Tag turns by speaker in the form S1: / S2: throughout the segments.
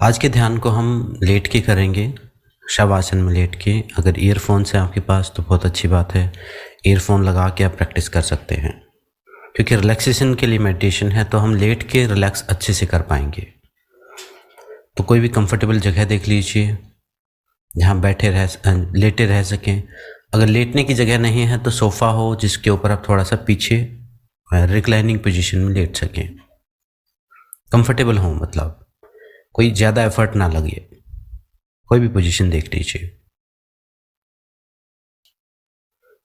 S1: आज के ध्यान को हम लेट के करेंगे, शवासन में लेट के। अगर ईयरफोन्स है आपके पास तो बहुत अच्छी बात है, ईयरफोन लगा के आप प्रैक्टिस कर सकते हैं। क्योंकि रिलैक्सेशन के लिए मेडिटेशन है तो हम लेट के रिलैक्स अच्छे से कर पाएंगे। तो कोई भी कंफर्टेबल जगह देख लीजिए जहाँ लेटे रह सकें। अगर लेटने की जगह नहीं है तो सोफ़ा हो जिसके ऊपर आप थोड़ा सा पीछे रिक्लाइनिंग पोजीशन में लेट सकें। कंफर्टेबल हो, मतलब कोई ज़्यादा एफर्ट ना लगे। कोई भी पोजीशन देख लीजिए,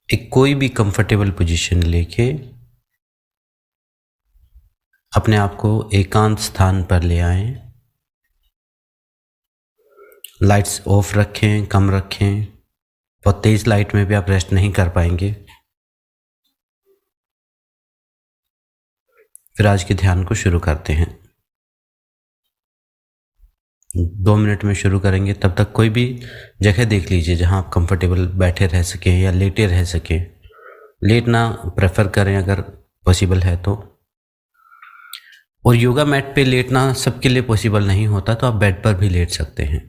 S1: एक कोई भी कंफर्टेबल पोजीशन लेके अपने आप को एकांत स्थान पर ले आएं। लाइट्स ऑफ रखें, कम रखें। बहुत तेज़ लाइट में भी आप रेस्ट नहीं कर पाएंगे। फिर आज के ध्यान को शुरू करते हैं। 2 मिनट में शुरू करेंगे, तब तक कोई भी जगह देख लीजिए जहां आप कंफर्टेबल बैठे रह सकें या लेटे रह सकें। लेटना प्रेफर करें अगर पॉसिबल है तो। और योगा मैट पे लेटना सबके लिए पॉसिबल नहीं होता, तो आप बेड पर भी लेट सकते हैं।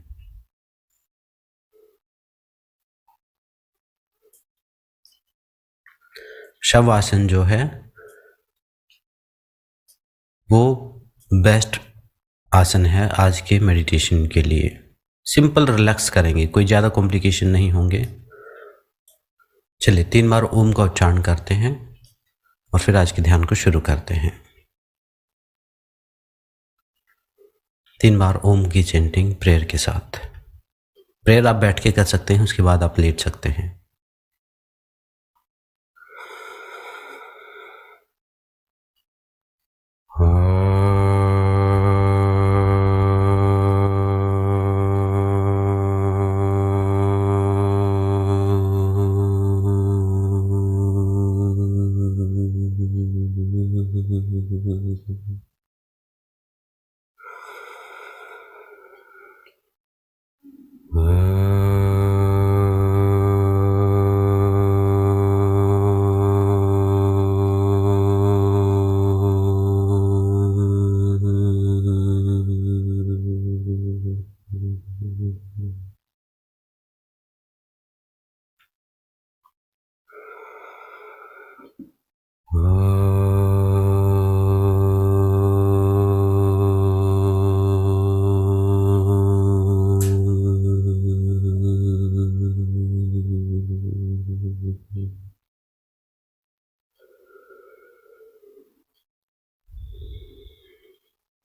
S1: शव आसन जो है वो बेस्ट आसन है आज के मेडिटेशन के लिए। सिंपल रिलैक्स करेंगे, कोई ज़्यादा कॉम्प्लिकेशन नहीं होंगे। चलिए 3 बार ओम का उच्चारण करते हैं और फिर आज के ध्यान को शुरू करते हैं। 3 बार ओम की चैंटिंग प्रेयर के साथ। प्रेयर आप बैठ के कर सकते हैं, उसके बाद आप लेट सकते हैं।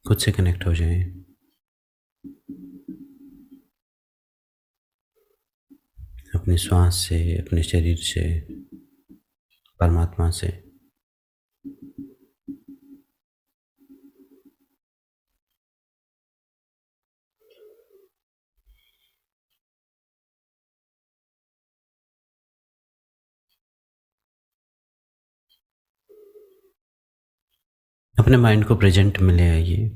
S1: खुद से कनेक्ट हो जाएं। अपने श्वास से, अपने शरीर से, परमात्मा से। अपने माइंड को प्रेजेंट में ले आइए।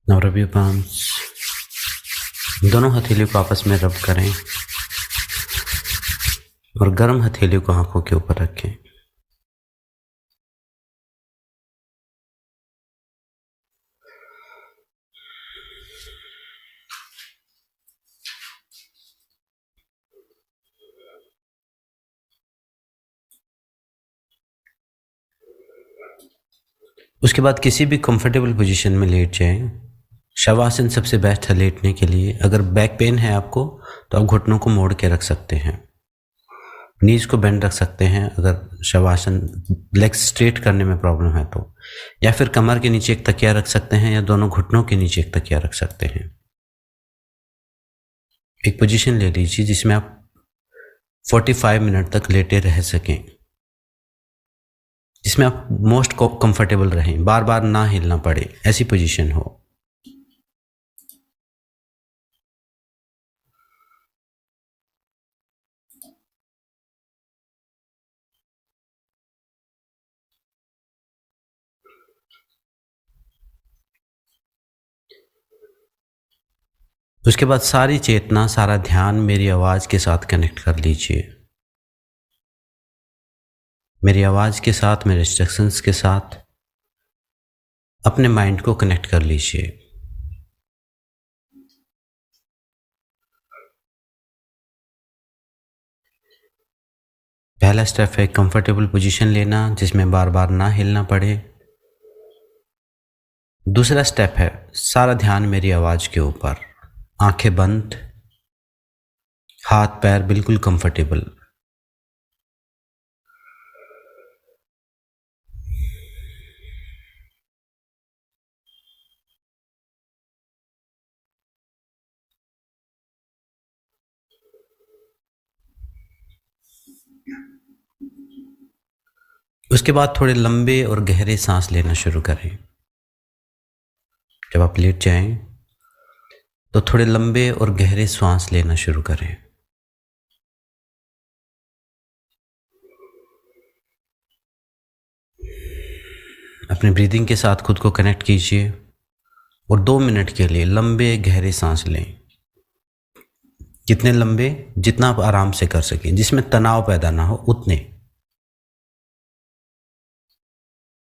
S1: Now rub your palms। दोनों हथेलियों को आपस में रब करें और गर्म हथेलियों को आंखों के ऊपर रखें। उसके बाद किसी भी कंफर्टेबल पोजीशन में लेट जाएं। शवासन सबसे बेस्ट है लेटने के लिए। अगर बैक पेन है आपको तो आप घुटनों को मोड़ के रख सकते हैं, नीज को बेंड रख सकते हैं। अगर शवासन लेग्स स्ट्रेट करने में प्रॉब्लम है तो, या फिर कमर के नीचे एक तकिया रख सकते हैं या दोनों घुटनों के नीचे एक तकिया रख सकते हैं। एक पोजीशन ले लीजिए जिसमें आप 45 मिनट तक लेटे रह सकें, जिसमें आप मोस्ट कंफर्टेबल रहें, बार बार ना हिलना पड़े, ऐसी पोजीशन हो। उसके बाद सारी चेतना, सारा ध्यान मेरी आवाज़ के साथ कनेक्ट कर लीजिए। मेरी आवाज़ के साथ, मेरे इंस्ट्रक्शंस के साथ अपने माइंड को कनेक्ट कर लीजिए। पहला स्टेप है कंफर्टेबल पोजीशन लेना, जिसमें बार बार ना हिलना पड़े। दूसरा स्टेप है सारा ध्यान मेरी आवाज़ के ऊपर, आंखें बंद, हाथ पैर बिल्कुल कंफर्टेबल। उसके बाद थोड़े लंबे और गहरे सांस लेना शुरू करें। जब आप लेट जाएं तो थोड़े लंबे और गहरे सांस लेना शुरू करें। अपने ब्रीदिंग के साथ खुद को कनेक्ट कीजिए और 2 मिनट के लिए लंबे गहरे सांस लें। कितने लंबे? जितना आप आराम से कर सकें, जिसमें तनाव पैदा ना हो उतने।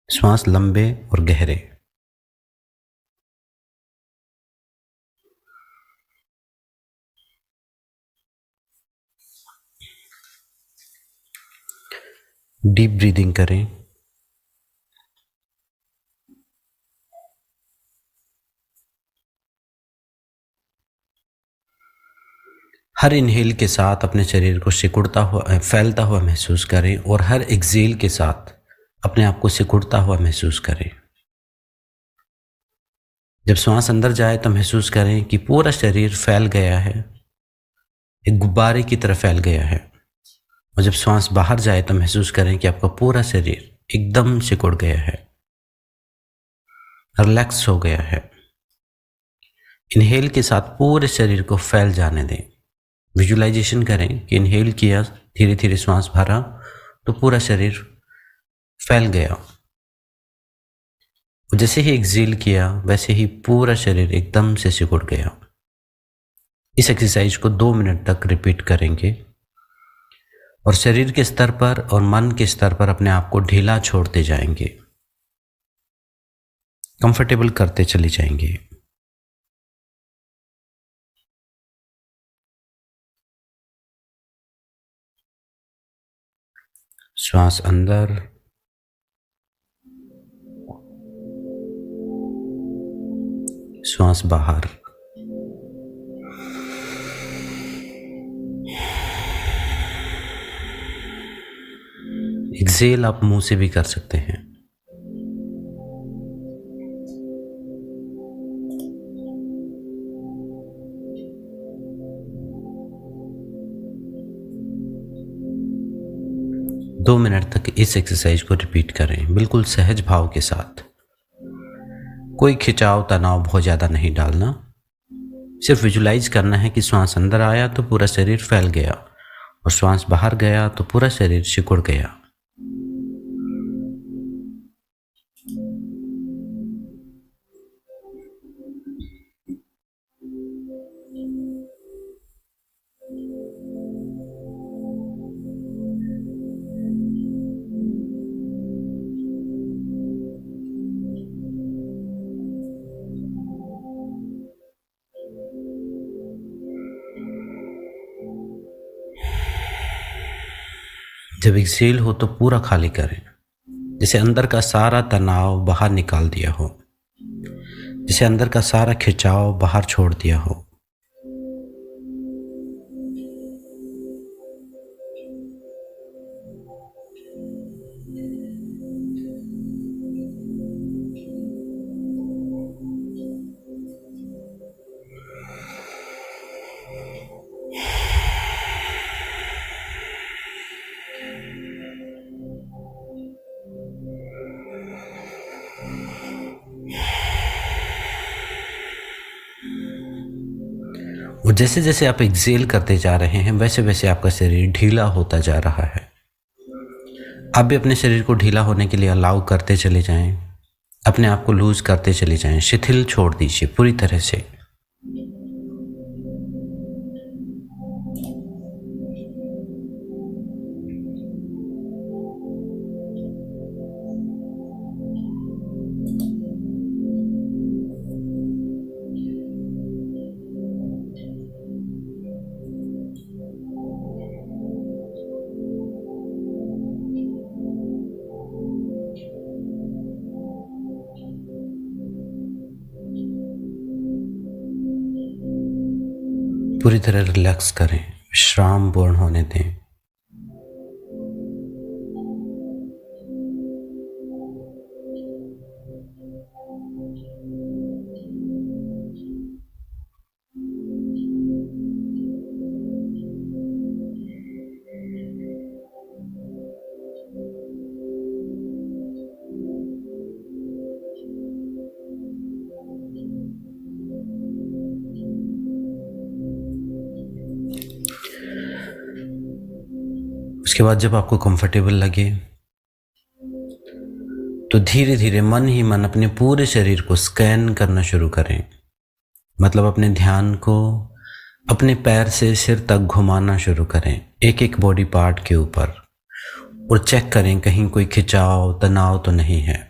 S1: श्वास लंबे और गहरे। डीप ब्रीदिंग करें। हर इनहेल के साथ अपने शरीर को सिकुड़ता हुआ, फैलता हुआ महसूस करें और हर एक्सहेल के साथ अपने आप को सिकुड़ता हुआ महसूस करें। जब श्वास अंदर जाए तो महसूस करें कि पूरा शरीर फैल गया है, एक गुब्बारे की तरह फैल गया है। और जब श्वास बाहर जाए तो महसूस करें कि आपका पूरा शरीर एकदम सिकुड़ गया है, रिलैक्स हो गया है। इनहेल के साथ पूरे शरीर को फैल जाने दें। विजुअलाइजेशन करें कि इनहेल किया, धीरे धीरे श्वास भरा तो पूरा शरीर फैल गया। जैसे ही एक्सहेल किया वैसे ही पूरा शरीर एकदम से सिकुड़ गया। इस एक्सरसाइज को 2 मिनट तक रिपीट करेंगे और शरीर के स्तर पर और मन के स्तर पर अपने आप को ढीला छोड़ते जाएंगे, कंफर्टेबल करते चले जाएंगे। श्वास अंदर, श्वास बाहर। एक्सहेल आप मुंह से भी कर सकते हैं। दो मिनट तक इस एक्सरसाइज को रिपीट करें, बिल्कुल सहज भाव के साथ। कोई खिंचाव, तनाव बहुत ज़्यादा नहीं डालना। सिर्फ विजुलाइज करना है कि श्वास अंदर आया तो पूरा शरीर फैल गया और श्वास बाहर गया तो पूरा शरीर सिकुड़ गया। जब एक्सहेल हो तो पूरा खाली करें, जैसे अंदर का सारा तनाव बाहर निकाल दिया हो, जैसे अंदर का सारा खिंचाव बाहर छोड़ दिया हो। और जैसे जैसे आप एक्सहेल करते जा रहे हैं वैसे वैसे आपका शरीर ढीला होता जा रहा है। आप भी अपने शरीर को ढीला होने के लिए अलाउ करते चले जाएं, अपने आप को लूज करते चले जाएं, शिथिल छोड़ दीजिए पूरी तरह से। पूरी तरह रिलैक्स करें, विश्राम पूर्ण होने दें। उसके बाद जब आपको कंफर्टेबल लगे तो धीरे धीरे मन ही मन अपने पूरे शरीर को स्कैन करना शुरू करें। मतलब अपने ध्यान को अपने पैर से सिर तक घुमाना शुरू करें, एक एक बॉडी पार्ट के ऊपर, और चेक करें कहीं कोई खिंचाव तनाव तो नहीं है।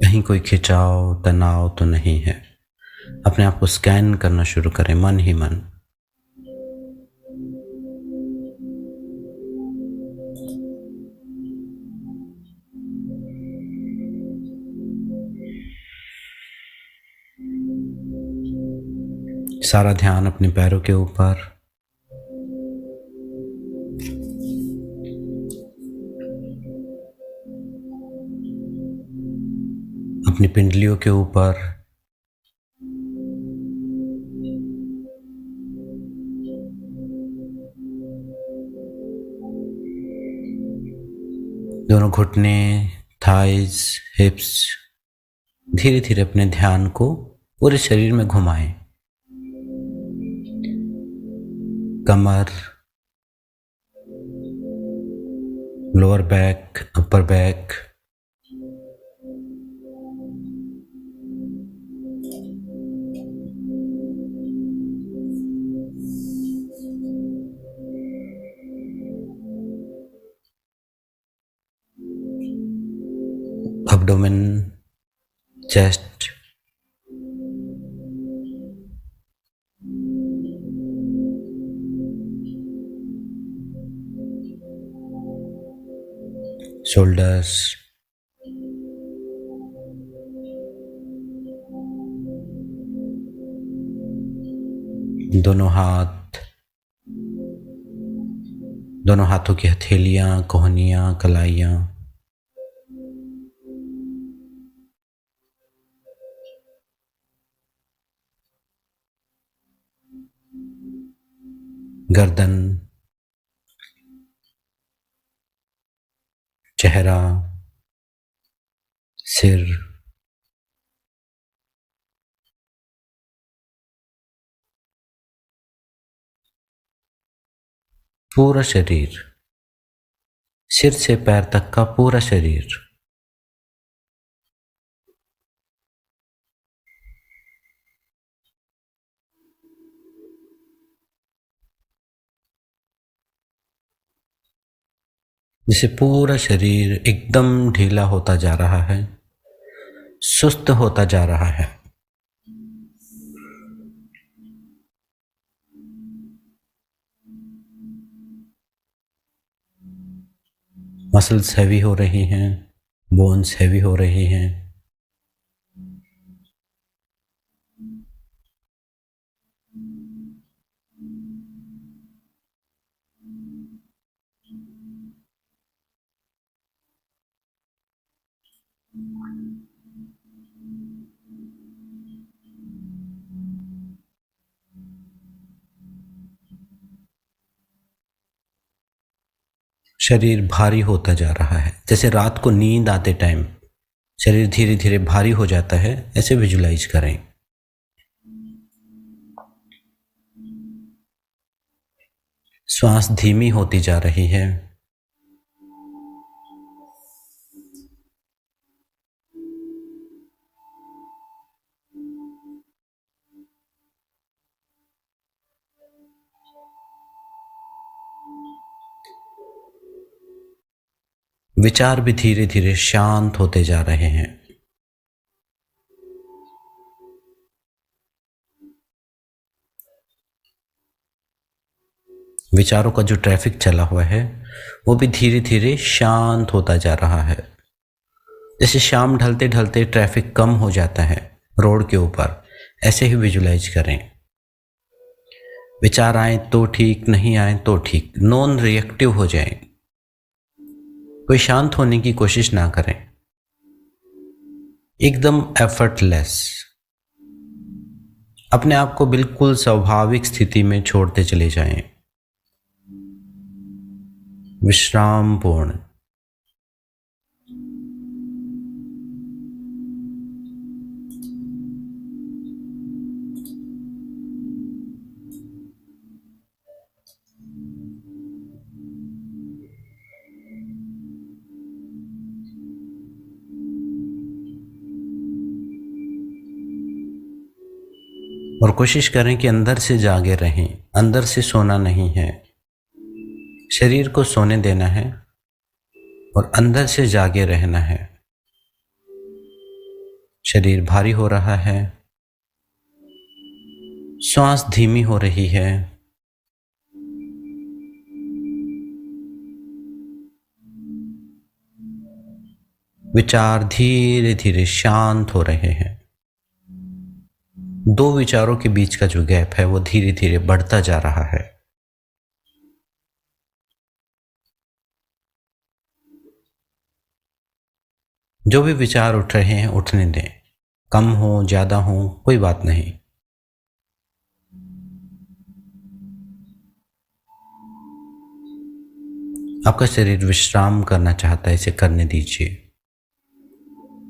S1: कहीं कोई खिंचाव तनाव तो नहीं है। अपने आप को स्कैन करना शुरू करें मन ही मन। सारा ध्यान अपने पैरों के ऊपर, अपनी पिंडलियों के ऊपर, दोनों घुटने, थाइज, हिप्स। धीरे धीरे अपने ध्यान को पूरे शरीर में घुमाएं। कमर, lower back, upper back, abdomen, chest, shoulders, दोनों हाथ, दोनों हाथों की हथेलियां, कोहनियां, कलाइयां, गर्दन, चेहरा, सिर, पूरा शरीर, सिर से पैर तक का पूरा शरीर। जिसे पूरा शरीर एकदम ढीला होता जा रहा है, सुस्त होता जा रहा है। मसल्स हैवी हो रही हैं, बोन्स हैवी हो रही हैं। शरीर भारी होता जा रहा है, जैसे रात को नींद आते टाइम शरीर धीरे धीरे भारी हो जाता है, ऐसे विजुलाइज करें। श्वास धीमी होती जा रही है। विचार भी धीरे धीरे शांत होते जा रहे हैं। विचारों का जो ट्रैफिक चला हुआ है वो भी धीरे धीरे शांत होता जा रहा है। जैसे शाम ढलते ढलते ट्रैफिक कम हो जाता है रोड के ऊपर, ऐसे ही विजुलाइज करें। विचार आए तो ठीक, नहीं आए तो ठीक, नॉन रिएक्टिव हो जाए। कोई शांत होने की कोशिश ना करें, एकदम एफर्टलेस, अपने आप को बिल्कुल स्वाभाविक स्थिति में छोड़ते चले जाएं, विश्राम पूर्ण। और कोशिश करें कि अंदर से जागे रहें, अंदर से सोना नहीं है, शरीर को सोने देना है और अंदर से जागे रहना है। शरीर भारी हो रहा है, श्वास धीमी हो रही है, विचार धीरे धीरे शांत हो रहे हैं। दो विचारों के बीच का जो गैप है वो धीरे धीरे बढ़ता जा रहा है। जो भी विचार उठ रहे हैं उठने दें, कम हो ज्यादा हो कोई बात नहीं। आपका शरीर विश्राम करना चाहता है, इसे करने दीजिए,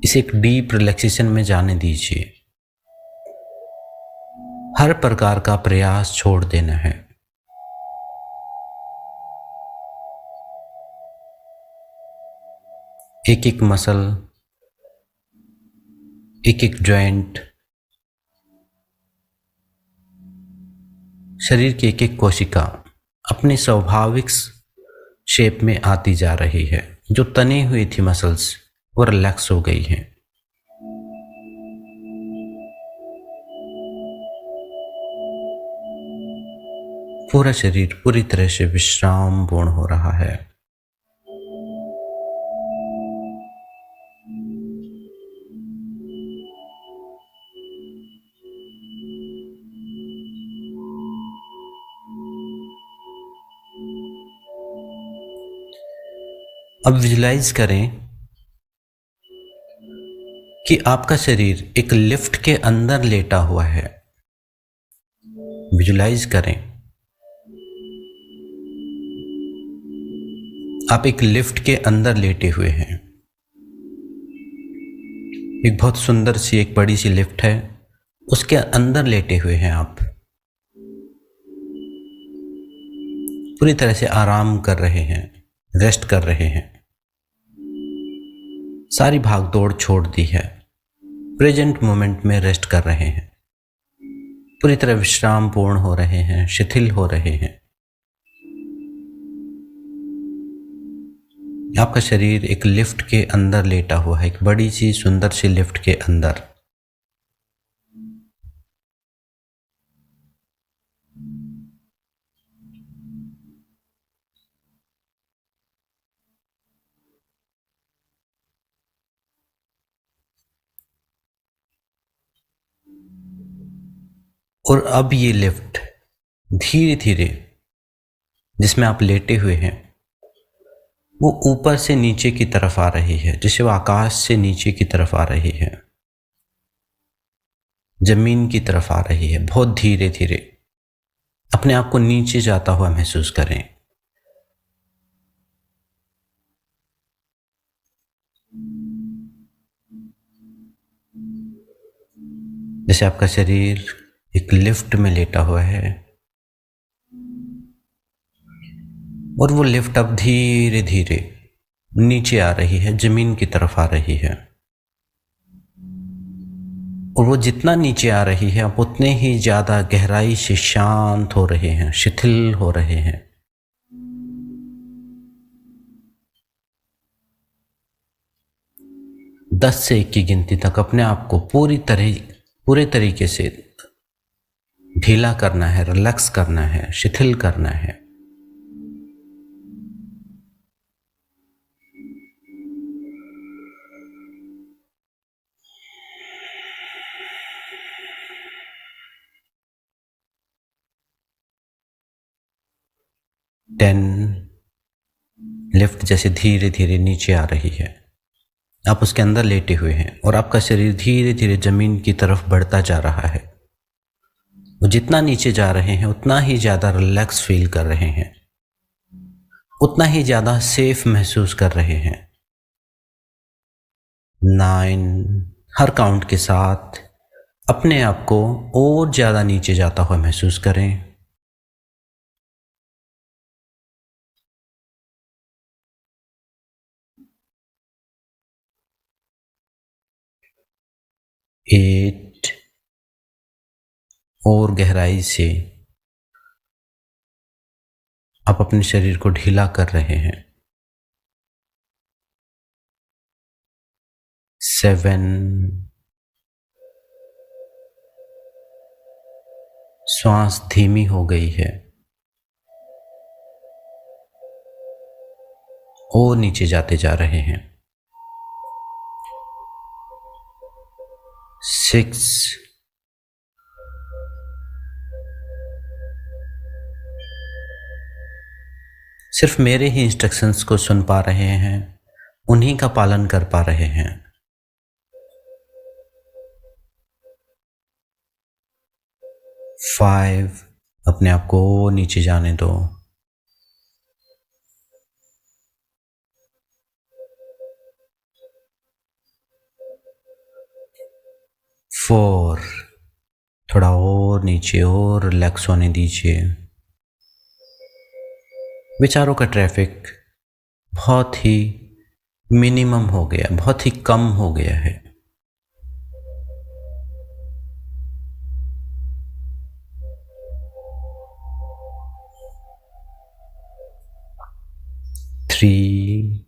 S1: इसे एक डीप रिलैक्सेशन में जाने दीजिए। हर प्रकार का प्रयास छोड़ देना है। एक एक मसल, एक एक जॉइंट, शरीर की एक एक कोशिका अपनी स्वाभाविक शेप में आती जा रही है। जो तनी हुई थी मसल्स वो रिलैक्स हो गई हैं। पूरा शरीर पूरी तरह से विश्राम पूर्ण हो रहा है। अब विजुलाइज करें कि आपका शरीर एक लिफ्ट के अंदर लेटा हुआ है। विजुलाइज करें आप एक लिफ्ट के अंदर लेटे हुए हैं। एक बहुत सुंदर सी एक बड़ी सी लिफ्ट है, उसके अंदर लेटे हुए हैं आप। पूरी तरह से आराम कर रहे हैं, रेस्ट कर रहे हैं। सारी भाग दौड़ छोड़ दी है, प्रेजेंट मोमेंट में रेस्ट कर रहे हैं। पूरी तरह विश्राम पूर्ण हो रहे हैं, शिथिल हो रहे हैं। आपका शरीर एक लिफ्ट के अंदर लेटा हुआ है, एक बड़ी सी सुंदर सी लिफ्ट के अंदर। और अब ये लिफ्ट धीरे धीरे जिसमें आप लेटे हुए हैं वो ऊपर से नीचे की तरफ आ रही है, जैसे वो आकाश से नीचे की तरफ आ रही है, जमीन की तरफ आ रही है। बहुत धीरे धीरे अपने आप को नीचे जाता हुआ महसूस करें। जैसे आपका शरीर एक लिफ्ट में लेटा हुआ है और वो लिफ्ट अब धीरे धीरे नीचे आ रही है, जमीन की तरफ आ रही है। और वो जितना नीचे आ रही है आप उतने ही ज्यादा गहराई से शांत हो रहे हैं, शिथिल हो रहे हैं। दस से एक की गिनती तक अपने आप को पूरे तरीके से ढीला करना है, रिलैक्स करना है, शिथिल करना है। 10। लिफ्ट जैसे धीरे धीरे नीचे आ रही है, आप उसके अंदर लेटे हुए हैं और आपका शरीर धीरे धीरे जमीन की तरफ बढ़ता जा रहा है। वो जितना नीचे जा रहे हैं उतना ही ज़्यादा रिलैक्स फील कर रहे हैं, उतना ही ज़्यादा सेफ महसूस कर रहे हैं। 9, हर काउंट के साथ अपने आप को और ज़्यादा नीचे जाता हुआ महसूस करें। 8, और गहराई से आप अपने शरीर को ढीला कर रहे हैं। 7, श्वास धीमी हो गई है और नीचे जाते जा रहे हैं। 6, सिर्फ मेरे ही इंस्ट्रक्शंस को सुन पा रहे हैं, उन्हीं का पालन कर पा रहे हैं। 5, अपने आप को नीचे जाने दो। 4, थोड़ा और नीचे और रिलैक्स होने दीजिए। विचारों का ट्रैफिक बहुत ही मिनिमम हो गया, बहुत ही कम हो गया है। 3,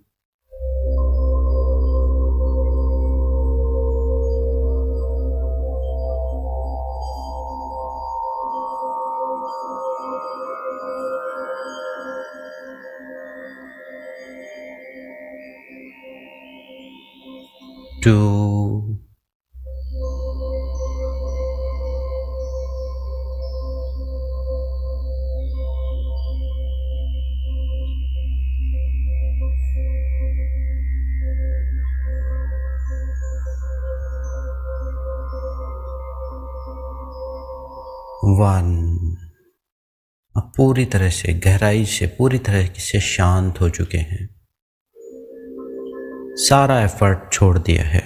S1: 2, 1। आप पूरी तरह से गहराई से पूरी तरह से शांत हो चुके हैं, सारा एफर्ट छोड़ दिया है।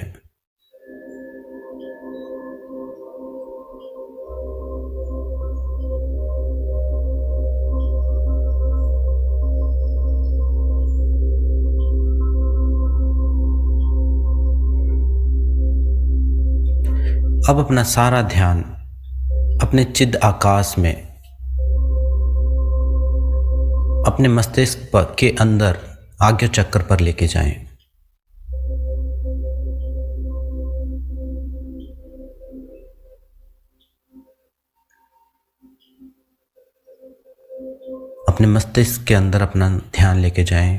S1: अब अपना सारा ध्यान अपने चिद आकाश में, अपने मस्तिष्क के अंदर आज्ञा चक्र पर लेके जाएं। अपने मस्तिष्क के अंदर अपना ध्यान लेके जाएं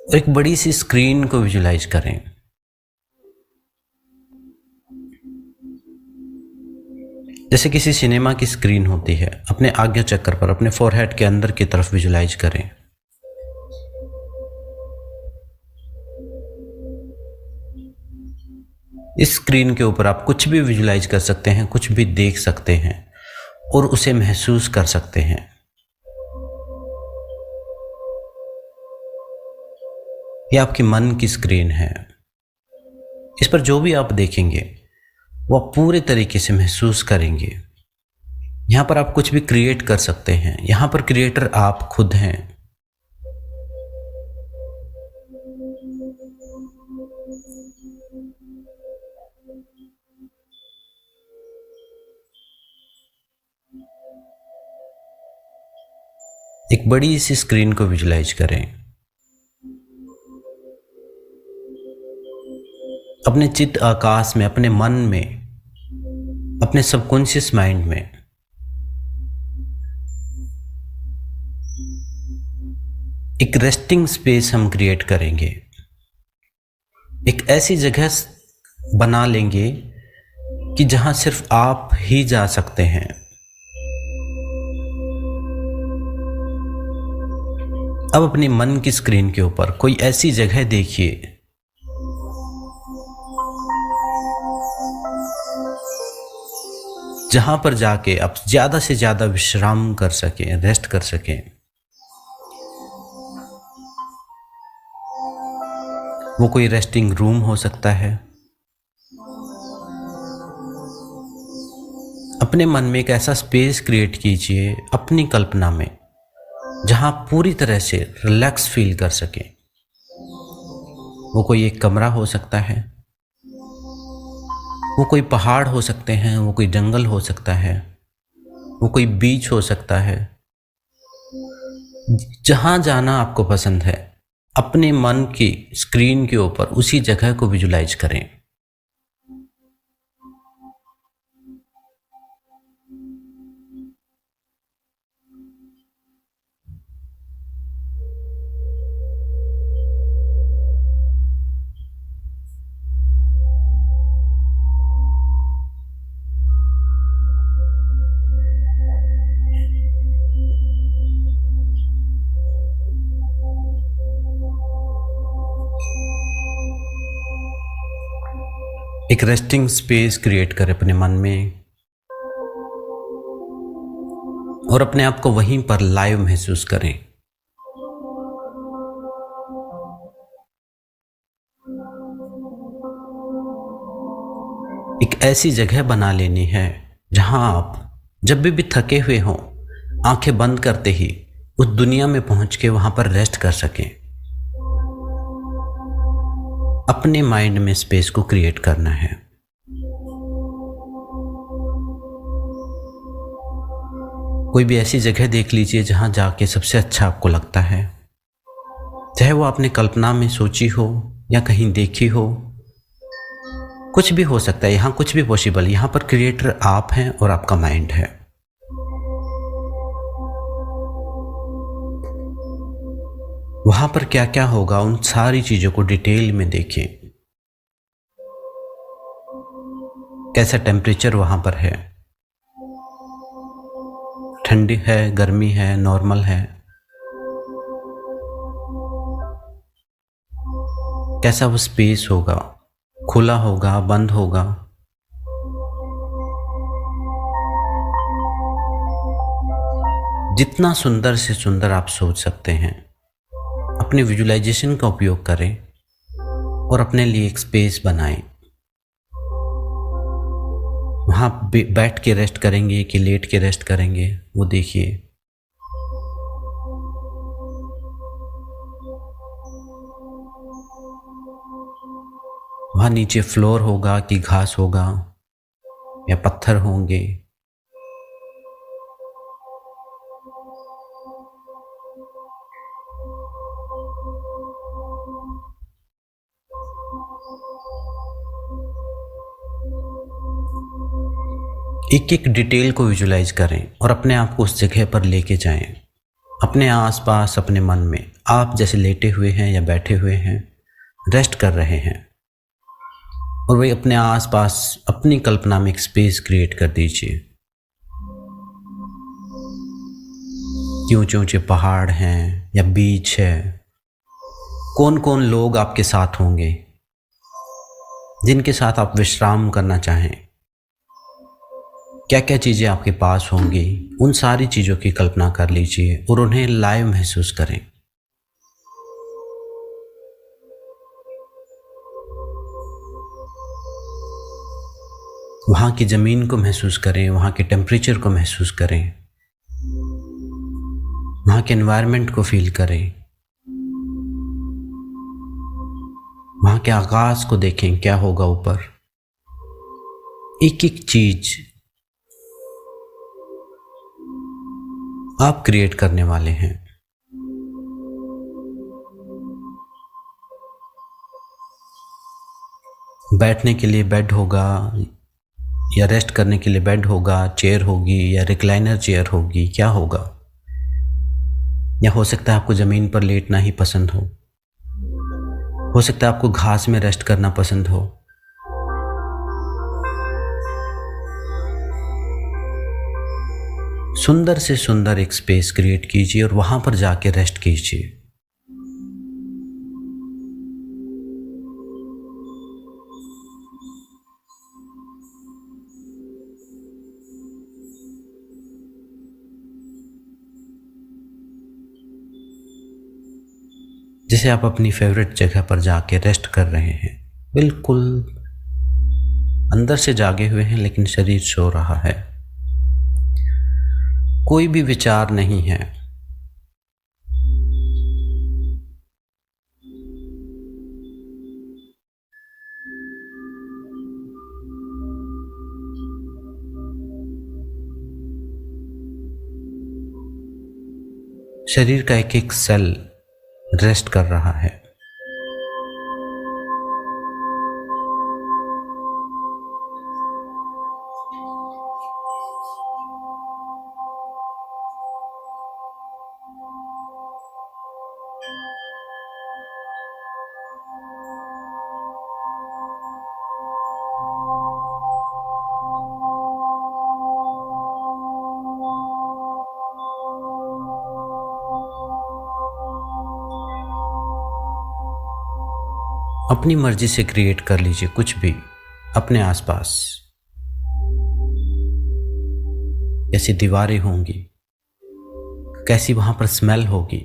S1: और एक बड़ी सी स्क्रीन को विजुलाइज करें। जैसे किसी सिनेमा की स्क्रीन होती है, अपने आज्ञा चक्र पर अपने फोरहेड के अंदर की तरफ विजुलाइज करें। इस स्क्रीन के ऊपर आप कुछ भी विजुलाइज कर सकते हैं, कुछ भी देख सकते हैं और उसे महसूस कर सकते हैं। यह आपकी मन की स्क्रीन है। इस पर जो भी आप देखेंगे वो आप पूरे तरीके से महसूस करेंगे। यहाँ पर आप कुछ भी क्रिएट कर सकते हैं, यहाँ पर क्रिएटर आप खुद हैं। एक बड़ी सी स्क्रीन को विजुलाइज करें। अपने चित्त आकाश में, अपने मन में, अपने सबकॉन्शियस माइंड में एक रेस्टिंग स्पेस हम क्रिएट करेंगे। एक ऐसी जगह बना लेंगे कि जहां सिर्फ आप ही जा सकते हैं। अब अपने मन की स्क्रीन के ऊपर कोई ऐसी जगह देखिए जहां पर जाके आप ज़्यादा से ज़्यादा विश्राम कर सकें, रेस्ट कर सकें। वो कोई रेस्टिंग रूम हो सकता है। अपने मन में एक ऐसा स्पेस क्रिएट कीजिए अपनी कल्पना में जहां आप पूरी तरह से रिलैक्स फील कर सकें। वो कोई एक कमरा हो सकता है, वो कोई पहाड़ हो सकते हैं, वो कोई जंगल हो सकता है, वो कोई बीच हो सकता है। जहां जाना आपको पसंद है, अपने मन की स्क्रीन के ऊपर उसी जगह को विजुलाइज करें। एक रेस्टिंग स्पेस क्रिएट करें अपने मन में और अपने आप को वहीं पर लाइव महसूस करें। एक ऐसी जगह बना लेनी है जहां आप जब भी थके हुए हों, आंखें बंद करते ही उस दुनिया में पहुंच के वहां पर रेस्ट कर सकें। अपने माइंड में स्पेस को क्रिएट करना है। कोई भी ऐसी जगह देख लीजिए जहां जाके सबसे अच्छा आपको लगता है, चाहे वो आपने कल्पना में सोची हो या कहीं देखी हो। कुछ भी हो सकता है, यहाँ कुछ भी पॉसिबल। यहाँ पर क्रिएटर आप हैं और आपका माइंड है। वहां पर क्या क्या होगा उन सारी चीजों को डिटेल में देखें। कैसा टेम्परेचर वहां पर है, ठंडी है, गर्मी है, नॉर्मल है, कैसा वो स्पेस होगा, खुला होगा, बंद होगा। जितना सुंदर से सुंदर आप सोच सकते हैं, अपने विजुलाइजेशन का उपयोग करें और अपने लिए एक स्पेस बनाएं। वहां बैठ के रेस्ट करेंगे कि लेट के रेस्ट करेंगे, वो देखिए। वहां नीचे फ्लोर होगा कि घास होगा या पत्थर होंगे। एक एक डिटेल को विजुलाइज करें और अपने आप को उस जगह पर लेके जाएं। अपने आसपास, अपने मन में आप जैसे लेटे हुए हैं या बैठे हुए हैं, रेस्ट कर रहे हैं, और वही अपने आसपास अपनी कल्पना में एक स्पेस क्रिएट कर दीजिए कि ऊंचे ऊंचे पहाड़ हैं या बीच है। कौन कौन लोग आपके साथ होंगे जिनके साथ आप विश्राम करना चाहें, क्या क्या चीज़ें आपके पास होंगी, उन सारी चीज़ों की कल्पना कर लीजिए और उन्हें लाइव महसूस करें। वहाँ की ज़मीन को महसूस करें, वहाँ के टेम्परेचर को महसूस करें, वहाँ के एनवायरनमेंट को फील करें। वहाँ के आकाश को देखें, क्या होगा ऊपर। एक एक चीज आप क्रिएट करने वाले हैं। बैठने के लिए बेड होगा या रेस्ट करने के लिए बेड होगा, चेयर होगी या रिक्लाइनर चेयर होगी, क्या होगा। या हो सकता है आपको ज़मीन पर लेटना ही पसंद हो सकता है आपको घास में रेस्ट करना पसंद हो। सुंदर से सुंदर एक स्पेस क्रिएट कीजिए और वहां पर जाके रेस्ट कीजिए। जैसे आप अपनी फेवरेट जगह पर जाके रेस्ट कर रहे हैं, बिल्कुल अंदर से जागे हुए हैं लेकिन शरीर सो रहा है, कोई भी विचार नहीं है। शरीर का एक एक सेल रेस्ट कर रहा है। अपनी मर्जी से क्रिएट कर लीजिए कुछ भी अपने आसपास। कैसी दीवारें होंगी, कैसी वहां पर स्मेल होगी,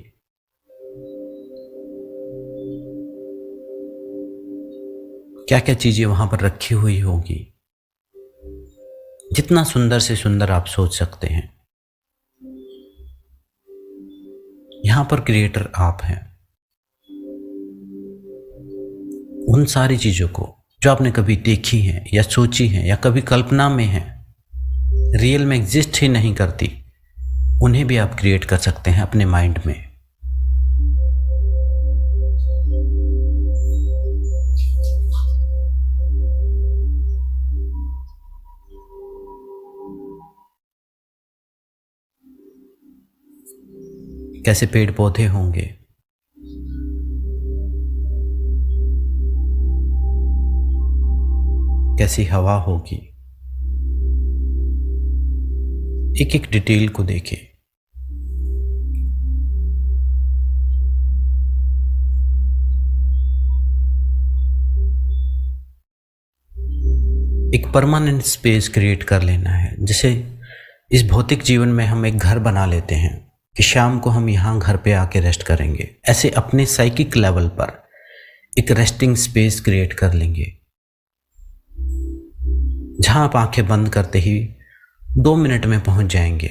S1: क्या क्या चीजें वहां पर रखी हुई होगी। जितना सुंदर से सुंदर आप सोच सकते हैं। यहां पर क्रिएटर आप हैं। उन सारी चीजों को जो आपने कभी देखी हैं या सोची हैं या कभी कल्पना में हैं, रियल में एग्जिस्ट ही नहीं करती, उन्हें भी आप क्रिएट कर सकते हैं अपने माइंड में। कैसे पेड़ पौधे होंगे, कैसी हवा होगी, एक एक डिटेल को देखें। एक परमानेंट स्पेस क्रिएट कर लेना है। जैसे इस भौतिक जीवन में हम एक घर बना लेते हैं कि शाम को हम यहाँ घर पे आके रेस्ट करेंगे, ऐसे अपने साइकिक लेवल पर एक रेस्टिंग स्पेस क्रिएट कर लेंगे, जहां आप आंखें बंद करते ही 2 मिनट में पहुंच जाएंगे।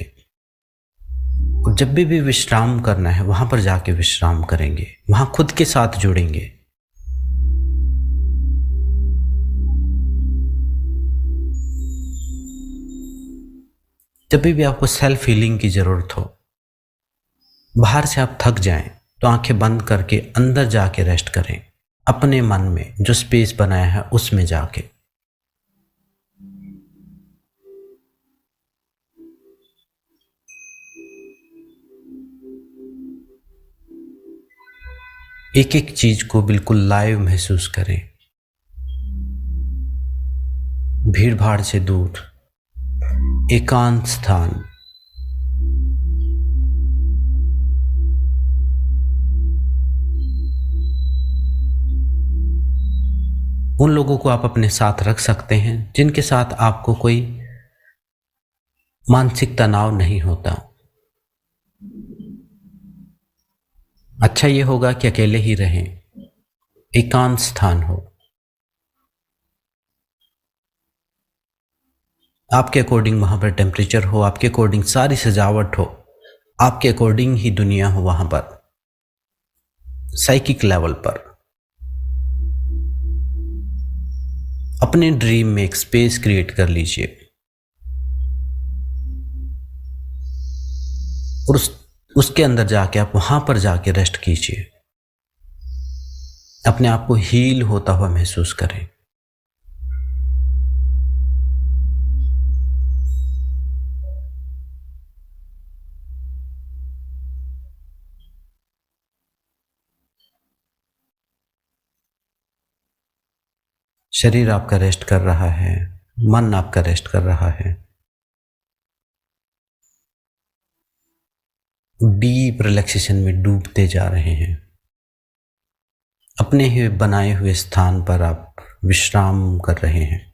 S1: और जब भी विश्राम करना है वहां पर जाके विश्राम करेंगे, वहां खुद के साथ जुड़ेंगे। जब भी आपको सेल्फ हीलिंग की जरूरत हो, बाहर से आप थक जाएं, तो आंखें बंद करके अंदर जाके रेस्ट करें, अपने मन में जो स्पेस बनाया है उसमें जाके। एक एक चीज को बिल्कुल लाइव महसूस करें, भीड़ भाड़ से दूर, एकांत स्थान। उन लोगों को आप अपने साथ रख सकते हैं जिनके साथ आपको कोई मानसिक तनाव नहीं होता। अच्छा ये होगा कि अकेले ही रहें, एकांत स्थान हो, आपके अकॉर्डिंग वहां पर टेम्परेचर हो, आपके अकॉर्डिंग सारी सजावट हो, आपके अकॉर्डिंग ही दुनिया हो। वहां पर साइकिक लेवल पर अपने ड्रीम में एक स्पेस क्रिएट कर लीजिए और उसके अंदर जाके आप वहां पर जाके रेस्ट कीजिए, अपने आप को हील होता हुआ महसूस करें। शरीर आपका रेस्ट कर रहा है, मन आपका रेस्ट कर रहा है, डीप रिलैक्सेशन में डूबते जा रहे हैं। अपने ही बनाए हुए स्थान पर आप विश्राम कर रहे हैं।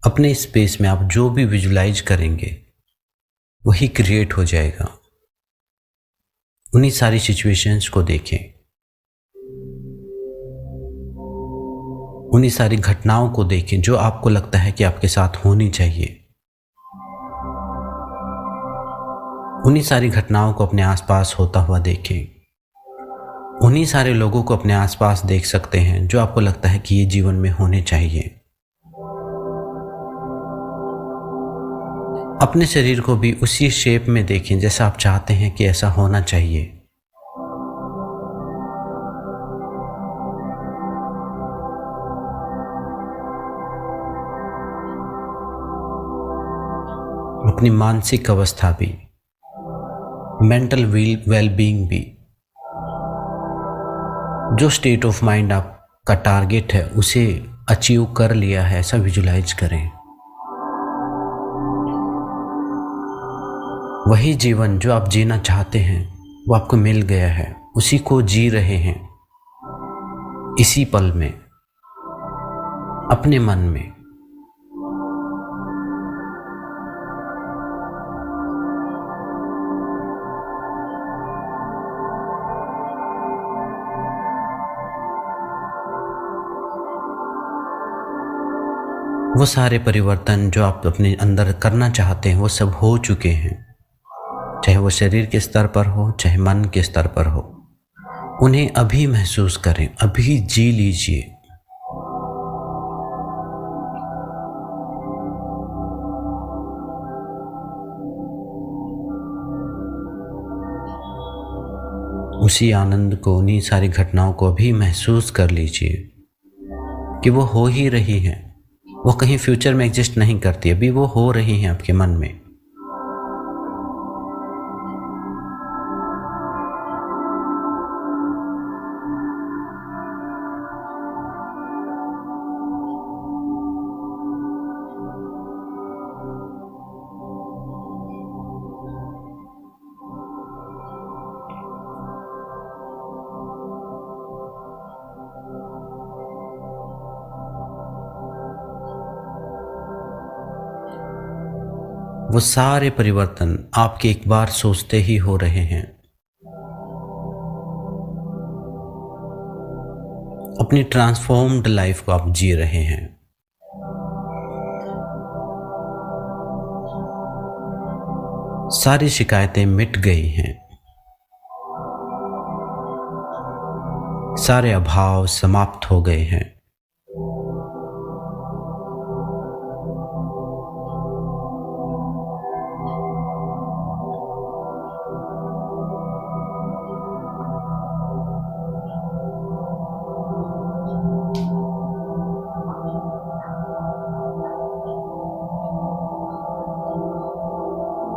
S1: अपने स्पेस में आप जो भी विजुलाइज करेंगे वही क्रिएट हो जाएगा। उन्हीं सारी सिचुएशंस को देखें, उन्हीं सारी घटनाओं को देखें जो आपको लगता है कि आपके साथ होनी चाहिए। उन्हीं सारी घटनाओं को अपने आसपास होता हुआ देखें। उन्हीं सारे लोगों को अपने आसपास देख सकते हैं जो आपको लगता है कि ये जीवन में होने चाहिए। अपने शरीर को भी उसी शेप में देखें जैसा आप चाहते हैं कि ऐसा होना चाहिए। अपनी मानसिक अवस्था भी, मेंटल वेलबींग भी, जो स्टेट ऑफ माइंड आपका टारगेट है उसे अचीव कर लिया है ऐसा विजुलाइज करें। वही जीवन जो आप जीना चाहते हैं वो आपको मिल गया है, उसी को जी रहे हैं इसी पल में, अपने मन में। वो सारे परिवर्तन जो आप अपने अंदर करना चाहते हैं वो सब हो चुके हैं, चाहे वो शरीर के स्तर पर हो चाहे मन के स्तर पर हो। उन्हें अभी महसूस करें, अभी जी लीजिए। उसी आनंद को, उन्हीं सारी घटनाओं को अभी महसूस कर लीजिए कि वो हो ही रही हैं। वो कहीं फ्यूचर में एग्जिस्ट नहीं करती, अभी वो हो रही हैं आपके मन में। वो सारे परिवर्तन आपके एक बार सोचते ही हो रहे हैं। अपनी ट्रांसफॉर्म्ड लाइफ को आप जी रहे हैं। सारी शिकायतें मिट गई हैं, सारे अभाव समाप्त हो गए हैं।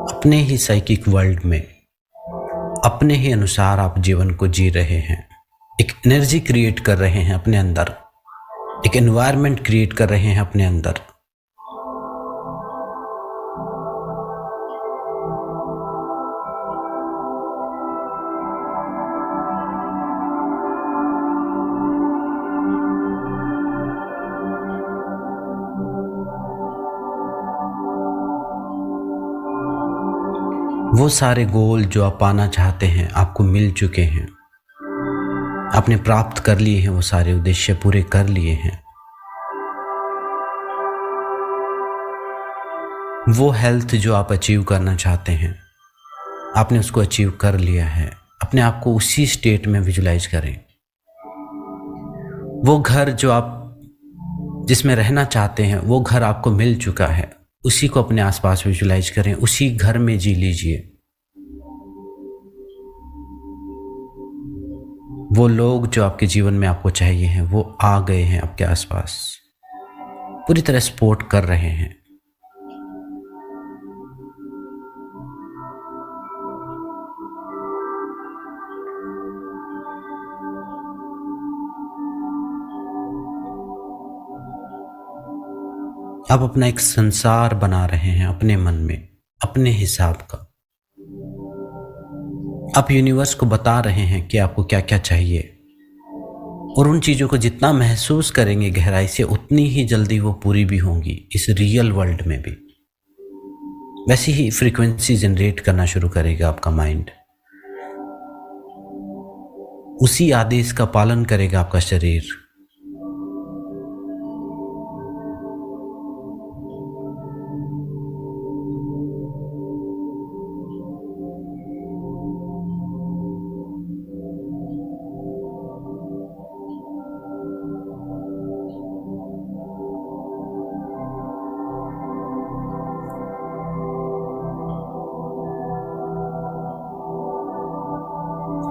S1: अपने ही साइकिक वर्ल्ड में, अपने ही अनुसार आप जीवन को जी रहे हैं। एक एनर्जी क्रिएट कर रहे हैं अपने अंदर, एक एनवायरनमेंट क्रिएट कर रहे हैं अपने अंदर। वो सारे गोल जो आप पाना चाहते हैं आपको मिल चुके हैं, आपने प्राप्त कर लिए हैं, वो सारे उद्देश्य पूरे कर लिए हैं। वो हेल्थ जो आप अचीव करना चाहते हैं आपने उसको अचीव कर लिया है। अपने आप को उसी स्टेट में विजुलाइज करें। वो घर जो आप जिसमें रहना चाहते हैं वो घर आपको मिल चुका है, उसी को अपने आसपास विजुलाइज करें, उसी घर में जी लीजिए। वो लोग जो आपके जीवन में आपको चाहिए हैं वो आ गए हैं आपके आसपास, पूरी तरह सपोर्ट कर रहे हैं। आप अपना एक संसार बना रहे हैं अपने मन में, अपने हिसाब का। आप यूनिवर्स को बता रहे हैं कि आपको क्या क्या चाहिए, और उन चीज़ों को जितना महसूस करेंगे गहराई से, उतनी ही जल्दी वो पूरी भी होंगी इस रियल वर्ल्ड में भी। वैसी ही फ्रीक्वेंसी जनरेट करना शुरू करेगा आपका माइंड, उसी आदेश का पालन करेगा आपका शरीर।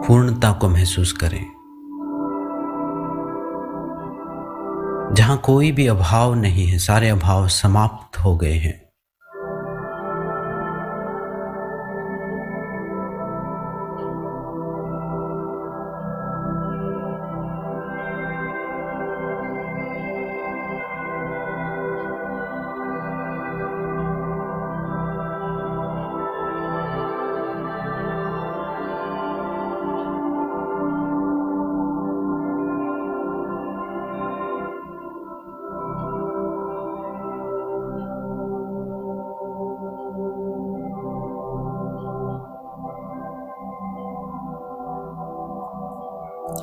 S1: पूर्णता को महसूस करें, जहां कोई भी अभाव नहीं है, सारे अभाव समाप्त हो गए हैं।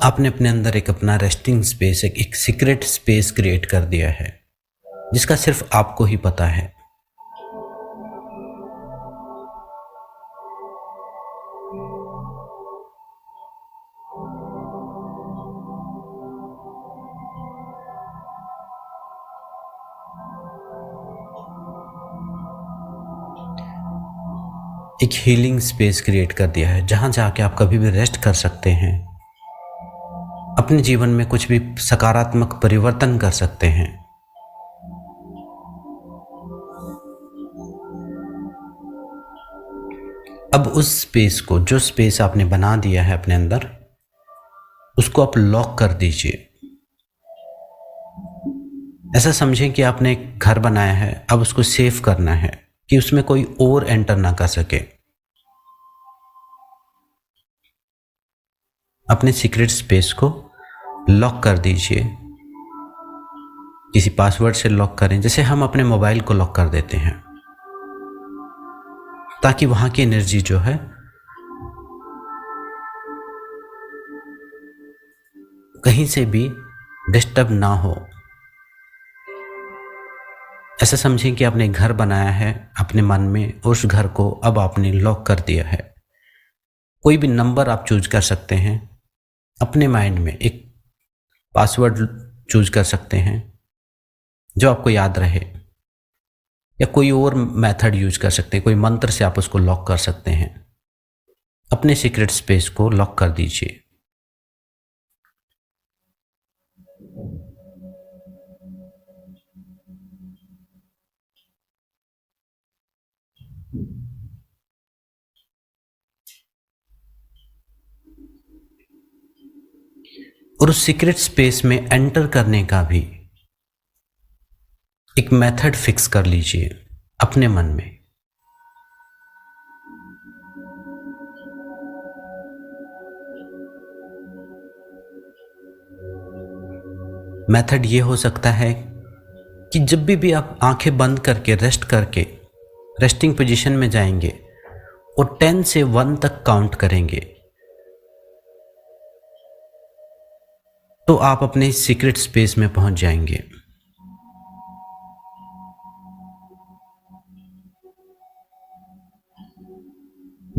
S1: आपने अपने अंदर एक अपना रेस्टिंग स्पेस, एक सीक्रेट स्पेस क्रिएट कर दिया है, जिसका सिर्फ आपको ही पता है। एक हीलिंग स्पेस क्रिएट कर दिया है, जहां जाके आप कभी भी रेस्ट कर सकते हैं, अपने जीवन में कुछ भी सकारात्मक परिवर्तन कर सकते हैं। अब उस स्पेस को, जो स्पेस आपने बना दिया है अपने अंदर, उसको आप लॉक कर दीजिए। ऐसा समझें कि आपने एक घर बनाया है, अब उसको सेव करना है कि उसमें कोई और एंटर ना कर सके। अपने सीक्रेट स्पेस को लॉक कर दीजिए, किसी पासवर्ड से लॉक करें, जैसे हम अपने मोबाइल को लॉक कर देते हैं, ताकि वहां की एनर्जी जो है कहीं से भी डिस्टर्ब ना हो। ऐसा समझें कि आपने घर बनाया है अपने मन में, उस घर को अब आपने लॉक कर दिया है। कोई भी नंबर आप चूज कर सकते हैं, अपने माइंड में एक पासवर्ड चूज कर सकते हैं जो आपको याद रहे, या कोई और मेथड यूज कर सकते हैं, कोई मंत्र से आप उसको लॉक कर सकते हैं। अपने सीक्रेट स्पेस को लॉक कर दीजिए। और उस सीक्रेट स्पेस में एंटर करने का भी एक मेथड फिक्स कर लीजिए अपने मन में। मेथड ये हो सकता है कि जब भी आप आंखें बंद करके रेस्ट करके रेस्टिंग पोजीशन में जाएंगे और 10 से 1 तक काउंट करेंगे, तो आप अपने सीक्रेट स्पेस में पहुंच जाएंगे।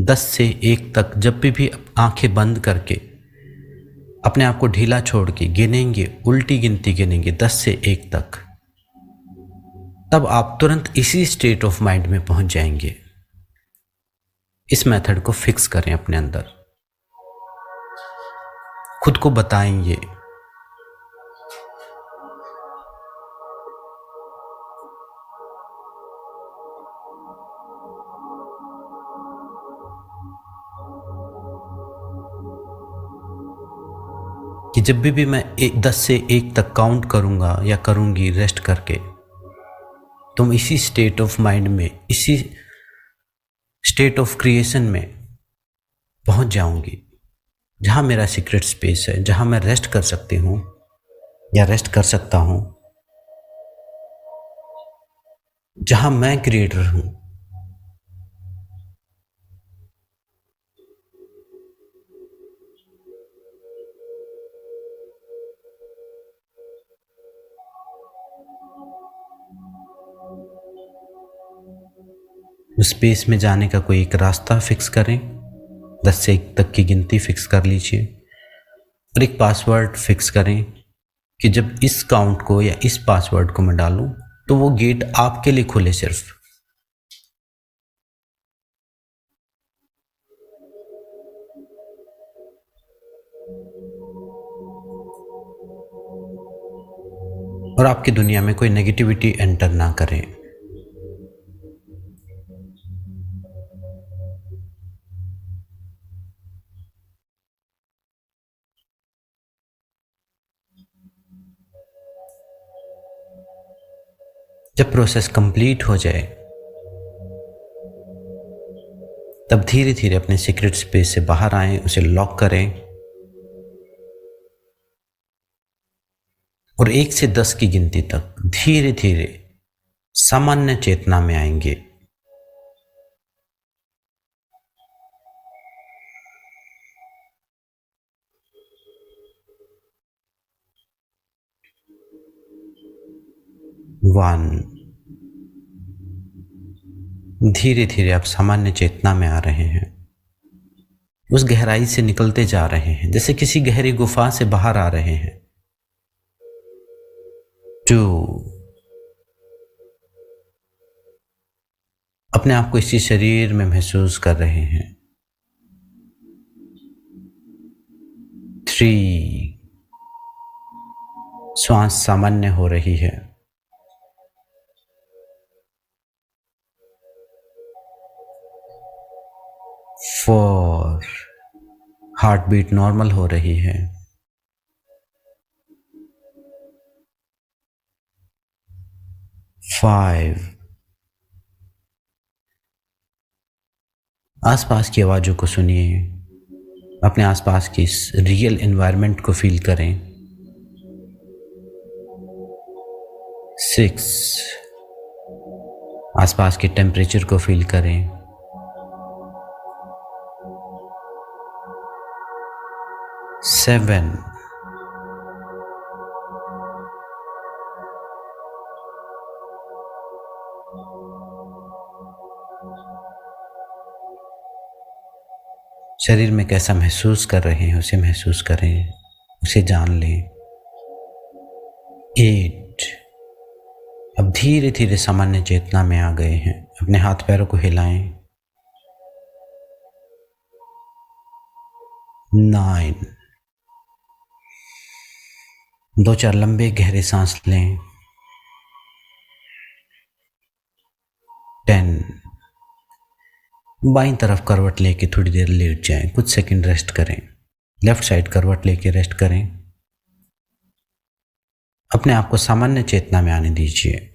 S1: दस से 1 तक जब भी आंखें बंद करके अपने आप को ढीला छोड़ के गिनेंगे, उल्टी गिनती गिनेंगे 10 से 1 तक, तब आप तुरंत इसी स्टेट ऑफ माइंड में पहुंच जाएंगे। इस मेथड को फिक्स करें अपने अंदर, खुद को बताएंगे। कि जब भी मैं 10 से 1 तक काउंट करूंगा या करूंगी रेस्ट करके, तुम इसी स्टेट ऑफ माइंड में, इसी स्टेट ऑफ क्रिएशन में पहुंच जाऊंगी, जहां मेरा सीक्रेट स्पेस है, जहां मैं रेस्ट कर सकती हूं या रेस्ट कर सकता हूं जहां मैं क्रिएटर हूं। उस स्पेस में जाने का कोई एक रास्ता फिक्स करें, 10 से 1 तक की गिनती फिक्स कर लीजिए और एक पासवर्ड फिक्स करें कि जब इस काउंट को या इस पासवर्ड को मैं डालूं तो वो गेट आपके लिए खुले सिर्फ। और आपकी दुनिया में कोई नेगेटिविटी एंटर ना करे। जब प्रोसेस कंप्लीट हो जाए तब धीरे धीरे अपने सीक्रेट स्पेस से बाहर आएं, उसे लॉक करें और 1 से 10 की गिनती तक धीरे धीरे सामान्य चेतना में आएंगे। वन। धीरे धीरे आप सामान्य चेतना में आ रहे हैं, उस गहराई से निकलते जा रहे हैं, जैसे किसी गहरी गुफा से बाहर आ रहे हैं। 2। अपने आप को इसी शरीर में महसूस कर रहे हैं। 3। श्वास सामान्य हो रही है। 4। हार्ट बीट नॉर्मल हो रही है। 5। आसपास की आवाज़ों को सुनिए, अपने आसपास की इस रियल एनवायरनमेंट को फील करें। 6। आसपास के टेम्परेचर को फील करें। 7। शरीर में कैसा महसूस कर रहे हैं उसे महसूस करें, उसे जान लें। 8। अब धीरे धीरे सामान्य चेतना में आ गए हैं। अपने हाथ पैरों को हिलाएं। 9। 2-4 लंबे गहरे सांस लें। 10। बाईं तरफ करवट लेके थोड़ी देर लेट जाएं, कुछ सेकंड रेस्ट करें। लेफ्ट साइड करवट लेके रेस्ट करें। अपने आप को सामान्य चेतना में आने दीजिए।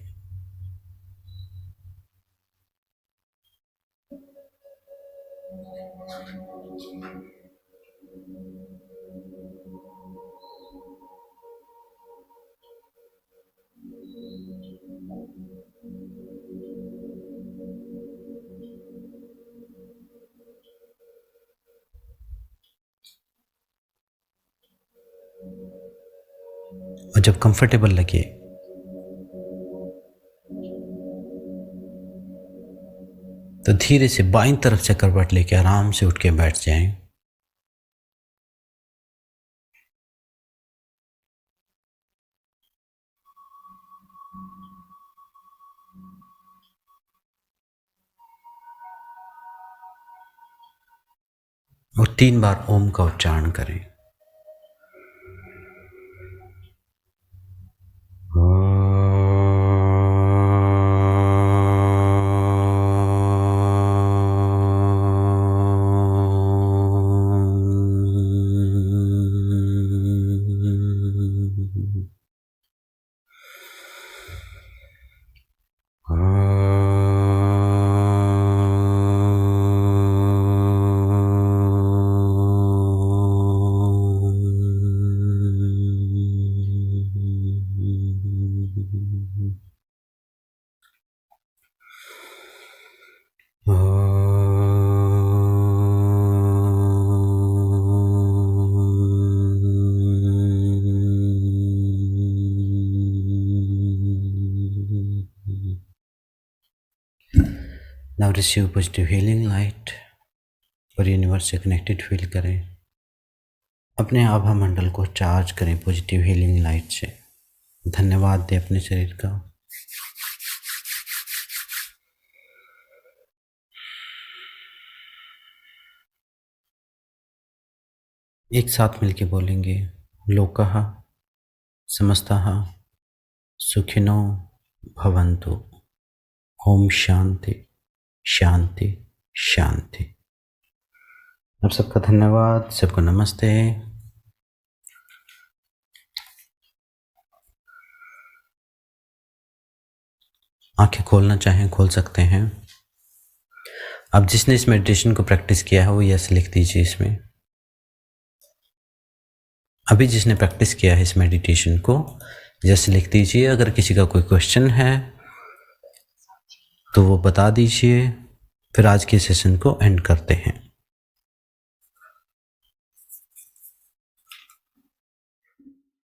S1: और जब कंफर्टेबल लगे तो धीरे से बाईं तरफ से करवट लेके आराम से उठ के बैठ जाएं। और 3 बार ओम का उच्चारण करें। Now receive positive healing light और यूनिवर्स से कनेक्टेड फील करें। अपने आभा मंडल को चार्ज करें पॉजिटिव हीलिंग लाइट से। धन्यवाद दें अपने शरीर का। एक साथ मिलके बोलेंगे, लोकः समस्तः सुखिनो भवन्तु। ओम शांति शांति शांति। आप सबका धन्यवाद, सबको नमस्ते। आंखें खोलना चाहें खोल सकते हैं। अब जिसने इस मेडिटेशन को प्रैक्टिस किया है वो यस लिख दीजिए इसमें। अभी जिसने प्रैक्टिस किया है इस मेडिटेशन को यस लिख दीजिए। अगर किसी का कोई क्वेश्चन है तो वो बता दीजिए, फिर आज के सेशन को एंड करते हैं।